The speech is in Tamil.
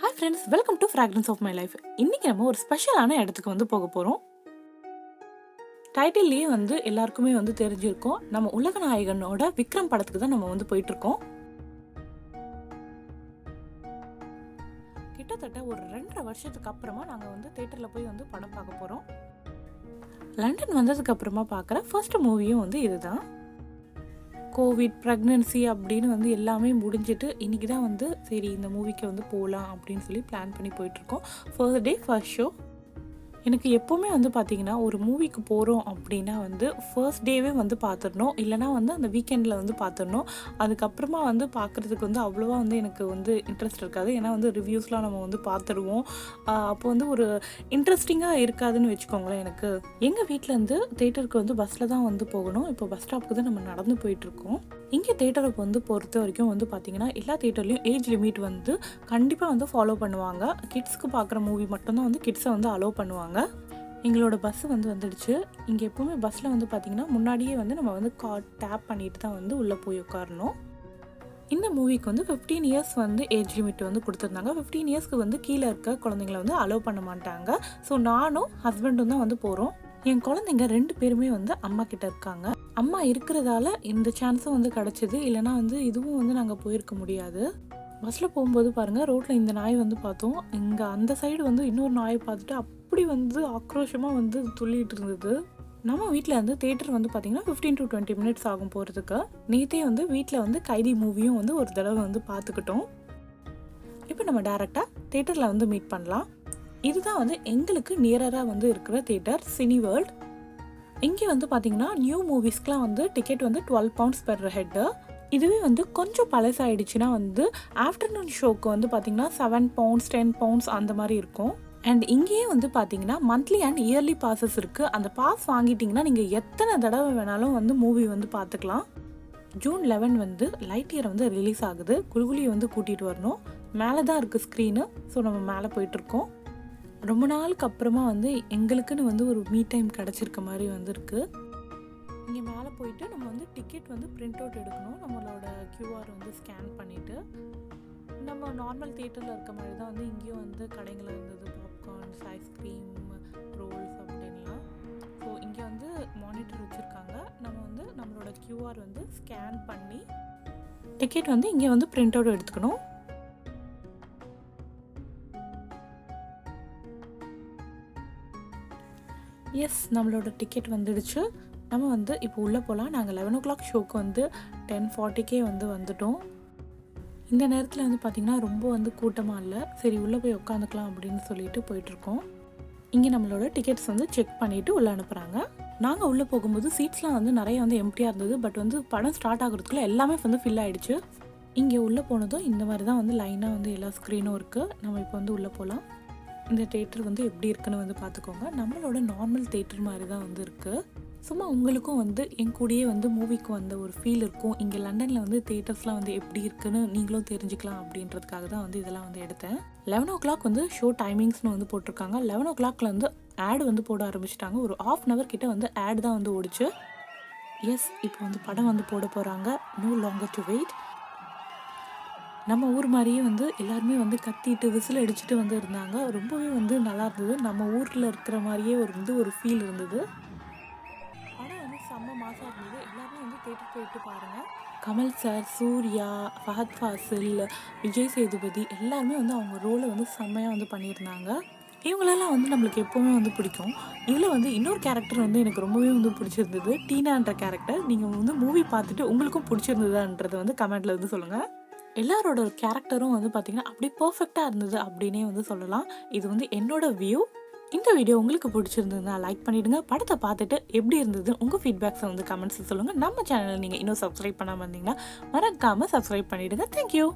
Hi friends, welcome to fragrance of my life. இன்றைக்கி நம்ம ஒரு ஸ்பெஷலான இடத்துக்கு வந்து போக போகிறோம். டைட்டில்லையே வந்து எல்லாருக்குமே வந்து தெரிஞ்சிருக்கோம், நம்ம உலக நாயகனோட விக்ரம் படத்துக்கு தான் நம்ம வந்து போயிட்டுருக்கோம். கிட்டத்தட்ட ஒரு 2.5 வருஷத்துக்கு அப்புறமா நாங்கள் வந்து தேட்டரில் போய் வந்து படம் பார்க்க போகிறோம். லண்டன் வந்ததுக்கு அப்புறமா பார்க்குற ஃபர்ஸ்ட் மூவியும் வந்து இதுதான். கோவிட், ப்ரெக்னன்சி அப்படின்னு வந்து எல்லாமே முடிஞ்சிட்டு இன்றைக்கி தான் வந்து சரி இந்த மூவிக்கு வந்து போகலாம் அப்படின்னு சொல்லி பிளான் பண்ணி போயிட்டுருக்கோம். First day first show. எனக்கு எப்போவுமே வந்து பார்த்திங்கன்னா ஒரு மூவிக்கு போகிறோம் அப்படின்னா வந்து ஃபர்ஸ்ட் டேவே வந்து பார்த்துடணும், இல்லைனா வந்து அந்த வீக்கெண்டில் வந்து பார்த்துடணும். அதுக்கப்புறமா வந்து பார்க்குறதுக்கு வந்து அவ்வளோவா வந்து எனக்கு வந்து இன்ட்ரெஸ்ட் இருக்காது. ஏன்னா வந்து ரிவ்யூஸ்லாம் நம்ம வந்து பார்த்துடுவோம். அப்போ வந்து ஒரு இன்ட்ரெஸ்டிங்காக இருக்காதுன்னு வச்சுக்கோங்களேன். எனக்கு எங்கள் வீட்டிலேருந்து தேட்டருக்கு வந்து பஸ்ஸில் தான் வந்து போகணும். இப்போ பஸ் ஸ்டாப்புக்கு தான் நம்ம நடந்து போயிட்டுருக்கோம். இங்கே தேட்டருக்கு வந்து பொறுத்த வரைக்கும் வந்து பார்த்திங்கன்னா எல்லா தேட்டர்லேயும் ஏஜ் லிமிட் வந்து கண்டிப்பாக வந்து ஃபாலோ பண்ணுவாங்க. கிட்ஸ்க்கு பார்க்குற மூவி மட்டும்தான் வந்து கிட்ஸை வந்து அலோவ் பண்ணுவாங்க. எங்களோட பஸ்ஸு வந்து வந்துடுச்சு. இங்கே எப்போவுமே பஸ்ஸில் வந்து பார்த்திங்கன்னா முன்னாடியே வந்து நம்ம வந்து கார்ட் டேப் பண்ணிட்டு தான் வந்து உள்ளே போய் உட்காரணும். இந்த மூவிக்கு வந்து 15 இயர்ஸ் வந்து ஏஜ் லிமிட் வந்து கொடுத்துருந்தாங்க. 15 இயர்ஸ்க்கு வந்து கீழே இருக்க குழந்தைங்கள வந்து அலோவ் பண்ண மாட்டாங்க. ஸோ நானும் ஹஸ்பண்டும் தான் வந்து போகிறோம். என் குழந்தைங்க 2 பேருமே வந்து அம்மா கிட்ட இருக்காங்க. அம்மா இருக்கிறதால இந்த சான்ஸும் வந்து கிடச்சிது. இல்லைனா வந்து இதுவும் வந்து நாங்கள் போயிருக்க முடியாது. பஸ்ஸில் போகும்போது பாருங்கள், ரோட்டில் இந்த நாய் வந்து பார்த்தோம். இங்கே அந்த சைடு வந்து இன்னொரு நாயை பார்த்துட்டு அப்படி வந்து ஆக்ரோஷமாக வந்து துள்ளிட்டு இருந்தது. நம்ம வீட்டில் வந்து தேட்டர் வந்து பார்த்திங்கன்னா 15 to 20 மினிட்ஸ் ஆகும் போகிறதுக்கு. நேற்றே வந்து வீட்டில் வந்து கைதி மூவியும் வந்து ஒரு தடவை வந்து பார்த்துக்கிட்டோம். இப்போ நம்ம டேரெக்டாக தேட்டரில் வந்து மீட் பண்ணலாம். இதுதான் வந்து எங்களுக்கு நியராக வந்து இருக்கிற தேட்டர், சினி வேர்ல்ட். இங்கே வந்து பார்த்திங்கன்னா நியூ மூவிஸ்க்கெலாம் வந்து டிக்கெட் வந்து 12 pounds பெர் ஹெட்டு. இதுவே வந்து கொஞ்சம் பழசாயிடுச்சுன்னா வந்து ஆஃப்டர்நூன் ஷோக்கு வந்து பார்த்திங்கன்னா 7 pounds 10 pounds அந்த மாதிரி இருக்கும். அண்ட் இங்கேயே வந்து பார்த்திங்கன்னா மந்த்லி அண்ட் இயர்லி பாசஸ் இருக்குது. அந்த பாஸ் வாங்கிட்டிங்கன்னா நீங்கள் எத்தனை தடவை வேணாலும் வந்து மூவி வந்து பார்த்துக்கலாம். June 11 வந்து லைட் இயர் வந்து ரிலீஸ் ஆகுது. குழுகுலியை வந்து கூட்டிகிட்டு வரணும். மேலே தான் இருக்குது ஸ்க்ரீனு. ஸோ நம்ம மேலே போயிட்டுருக்கோம். ரொம்ப நாளுக்கு அப்புறமா வந்து எங்களுக்குன்னு வந்து ஒரு மீ டைம் கிடச்சிருக்க மாதிரி வந்து இருக்குது. இங்கே மேலே போயிட்டு நம்ம வந்து டிக்கெட் வந்து பிரிண்ட் அவுட் எடுக்கணும். நம்மளோட QR வந்து ஸ்கேன் பண்ணிவிட்டு நம்ம நார்மல் தேட்டரில் இருக்க மாதிரி தான் வந்து இங்கேயும் வந்து கடைகள் இருந்தது. பாப்கார்ன்ஸ், ஐஸ்கிரீம், ரோல்ஸ் அப்படின்லாம். ஸோ இங்கே வந்து மானிட்டர் வச்சுருக்காங்க. நம்ம வந்து நம்மளோட QR வந்து ஸ்கேன் பண்ணி டிக்கெட் வந்து இங்கே வந்து பிரிண்ட் அவுட் எடுத்துக்கணும். எஸ், நம்மளோட டிக்கெட் வந்துடுச்சு. நம்ம வந்து இப்போ உள்ளே போகலாம். நாங்கள் 11 o'clock ஷோக்கு வந்து 10:40 வந்து வந்துட்டோம். இந்த நேரத்தில் வந்து பார்த்திங்கன்னா ரொம்ப வந்து கூட்டமாக இல்லை. சரி உள்ளே போய் உட்காந்துக்கலாம் அப்படின்னு சொல்லிட்டு போயிட்டுருக்கோம். இங்கே நம்மளோட டிக்கெட்ஸ் வந்து செக் பண்ணிவிட்டு உள்ளே அனுப்புகிறாங்க. நாங்கள் உள்ளே போகும்போது சீட்ஸ்லாம் வந்து நிறைய வந்து எம்ப்டியாக இருந்தது. பட் வந்து படம் ஸ்டார்ட் ஆகிறதுக்குள்ளே எல்லாமே வந்து ஃபில் ஆகிடுச்சு. இங்கே உள்ளே போனதும் இந்த மாதிரி தான் வந்து லைனாக வந்து எல்லா ஸ்க்ரீனும் இருக்குது. நம்ம இப்போ வந்து உள்ளே போகலாம். இந்த தேட்டர் வந்து எப்படி இருக்குன்னு வந்து பார்த்துக்கோங்க. நம்மளோட நார்மல் தேட்டர் மாதிரி தான் வந்து இருக்குது. சும்மா உங்களுக்கும் வந்து என் கூடயே வந்து மூவிக்கு வந்த ஒரு ஃபீல் இருக்கும். இங்கே லண்டனில் வந்து தேட்டர்ஸ்லாம் வந்து எப்படி இருக்குன்னு நீங்களும் தெரிஞ்சுக்கலாம் அப்படின்றதுக்காக தான் வந்து இதெல்லாம் வந்து எடுத்தேன். 11 o'clock வந்து ஷோ டைமிங்ஸ்னு வந்து போட்டிருக்காங்க. 11 o'clockல வந்து ஆட் வந்து போட ஆரம்பிச்சிட்டாங்க. ஒரு 1/2 hour கிட்ட வந்து ஆட் தான் வந்து ஓடிச்சு. எஸ், இப்போ வந்து படம் வந்து போட போகிறாங்க. No longer to wait. நம்ம ஊர் மாதிரியே வந்து எல்லாருமே வந்து கத்திட்டு விசில் அடிச்சுட்டு வந்து இருந்தாங்க. ரொம்பவே வந்து நல்லா இருந்தது. நம்ம ஊரில் இருக்கிற மாதிரியே ஒரு ஃபீல் இருந்தது. படம் வந்து செம்ம மாசாக இருந்தது. எல்லாருமே வந்து தேட்டர் போயிட்டு பாருங்கள். கமல் சார், சூர்யா, ஃபஹத் ஃபாசில், விஜய் சேதுபதி எல்லாருமே வந்து அவங்க ரோலை வந்து செம்மையாக வந்து பண்ணியிருந்தாங்க. இவங்களெல்லாம் வந்து நம்மளுக்கு எப்போவுமே வந்து பிடிக்கும். இதில் வந்து இன்னொரு கேரக்டர் வந்து எனக்கு ரொம்பவே வந்து பிடிச்சிருந்தது, டீனான்ற கேரக்டர். நீங்கள் வந்து மூவி பார்த்துட்டு உங்களுக்கும் பிடிச்சிருந்ததுன்றதை வந்து கமெண்ட்டில் வந்து சொல்லுங்கள். எல்லாரோட கேரக்டரும் வந்து பார்த்திங்கன்னா அப்படி பர்ஃபெக்டாக இருந்தது அப்படின்னே வந்து சொல்லலாம். இது வந்து என்னோட வியூ. இந்த வீடியோ உங்களுக்கு பிடிச்சிருந்ததுன்னா லைக் பண்ணிவிடுங்க. படத்தை பார்த்துட்டு எப்படி இருந்தது உங்கள் ஃபீட்பேக்ஸை வந்து கமெண்ட்ஸில் சொல்லுங்கள். நம்ம சேனலை நீங்கள் இன்னும் சப்ஸ்கிரைப் பண்ணாமல் இருந்தீங்கன்னா மறக்காமல் சப்ஸ்கிரைப் பண்ணிவிடுங்க. தேங்க்யூ.